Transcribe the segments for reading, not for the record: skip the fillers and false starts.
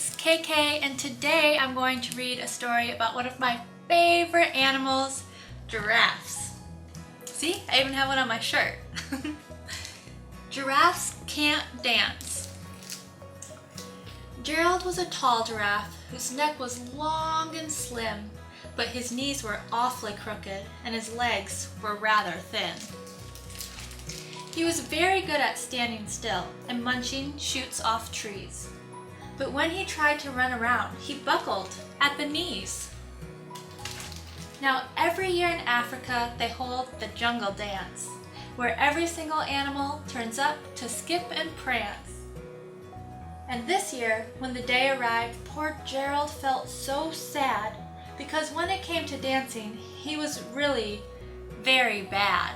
it's KK, and today I'm going to read a story about one of my favorite animals, giraffes. See, I even have one on my shirt. Giraffes Can't Dance. Gerald was a tall giraffe whose neck was long and slim, but his knees were awfully crooked and his legs were rather thin. He was very good at standing still and munching shoots off trees. But when he tried to run around, he buckled at the knees. Now, every year in Africa, they hold the jungle dance, where every single animal turns up to skip and prance. And this year, when the day arrived, poor Gerald felt so sad because when it came to dancing, he was really very bad.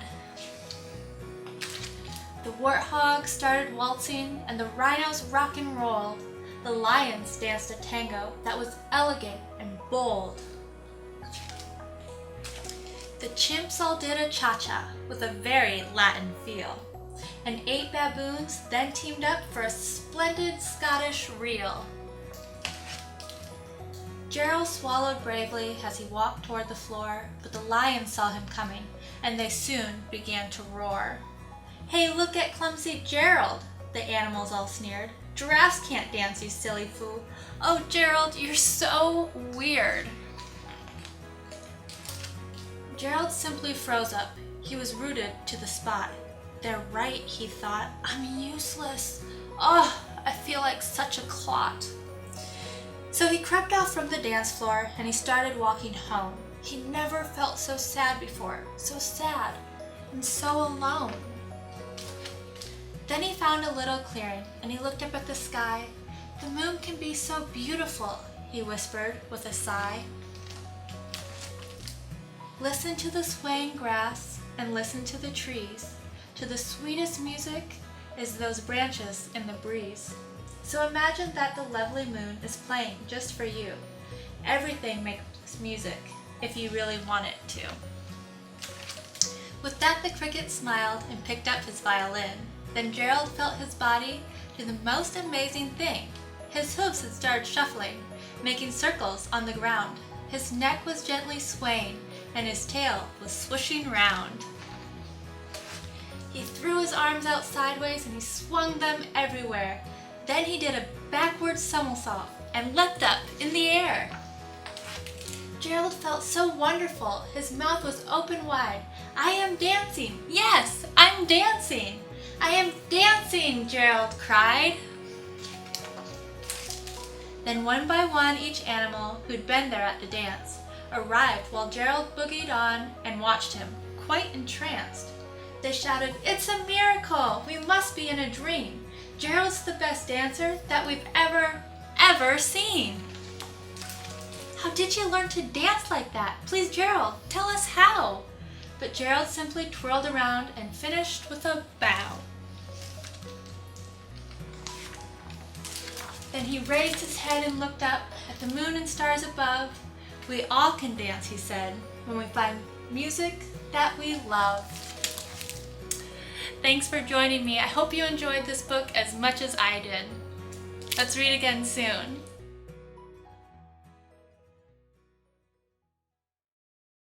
The warthogs started waltzing and the rhinos rock and rolled. The lions danced a tango that was elegant and bold. The chimps all did a cha-cha with a very Latin feel. And 8 baboons then teamed up for a splendid Scottish reel. Gerald swallowed bravely as he walked toward the floor, but the lions saw him coming, and they soon began to roar. "Hey, look at clumsy Gerald," the animals all sneered. "Giraffes can't dance, you silly fool. Oh, Gerald, you're so weird." Gerald simply froze up. He was rooted to the spot. They're right, he thought. I'm useless. Oh, I feel like such a clot. So he crept off from the dance floor and he started walking home. He never felt so sad before, so sad and so alone. Then he found a little clearing and he looked up at the sky. "The moon can be so beautiful," he whispered with a sigh. Listen to the swaying grass and listen to the trees. To the sweetest music is those branches in the breeze. So imagine that the lovely moon is playing just for you. Everything makes music if you really want it to. With that, the cricket smiled and picked up his violin. Then Gerald felt his body do the most amazing thing. His hooves had started shuffling, making circles on the ground. His neck was gently swaying and his tail was swooshing round. He threw his arms out sideways and he swung them everywhere. Then he did a backward somersault and leapt up in the air. Gerald felt so wonderful. His mouth was open wide. "I am dancing. Yes, I'm dancing. I am dancing," Gerald cried. Then one by one, each animal who'd been there at the dance arrived while Gerald boogied on and watched him, quite entranced. They shouted, "It's a miracle! We must be in a dream. Gerald's the best dancer that we've ever seen. How did you learn to dance like that? Please, Gerald, tell us how." But Gerald simply twirled around and finished with a bow. Then he raised his head and looked up at the moon and stars above. "We all can dance," he said, "when we find music that we love." Thanks for joining me. I hope you enjoyed this book as much as I did. Let's read again soon.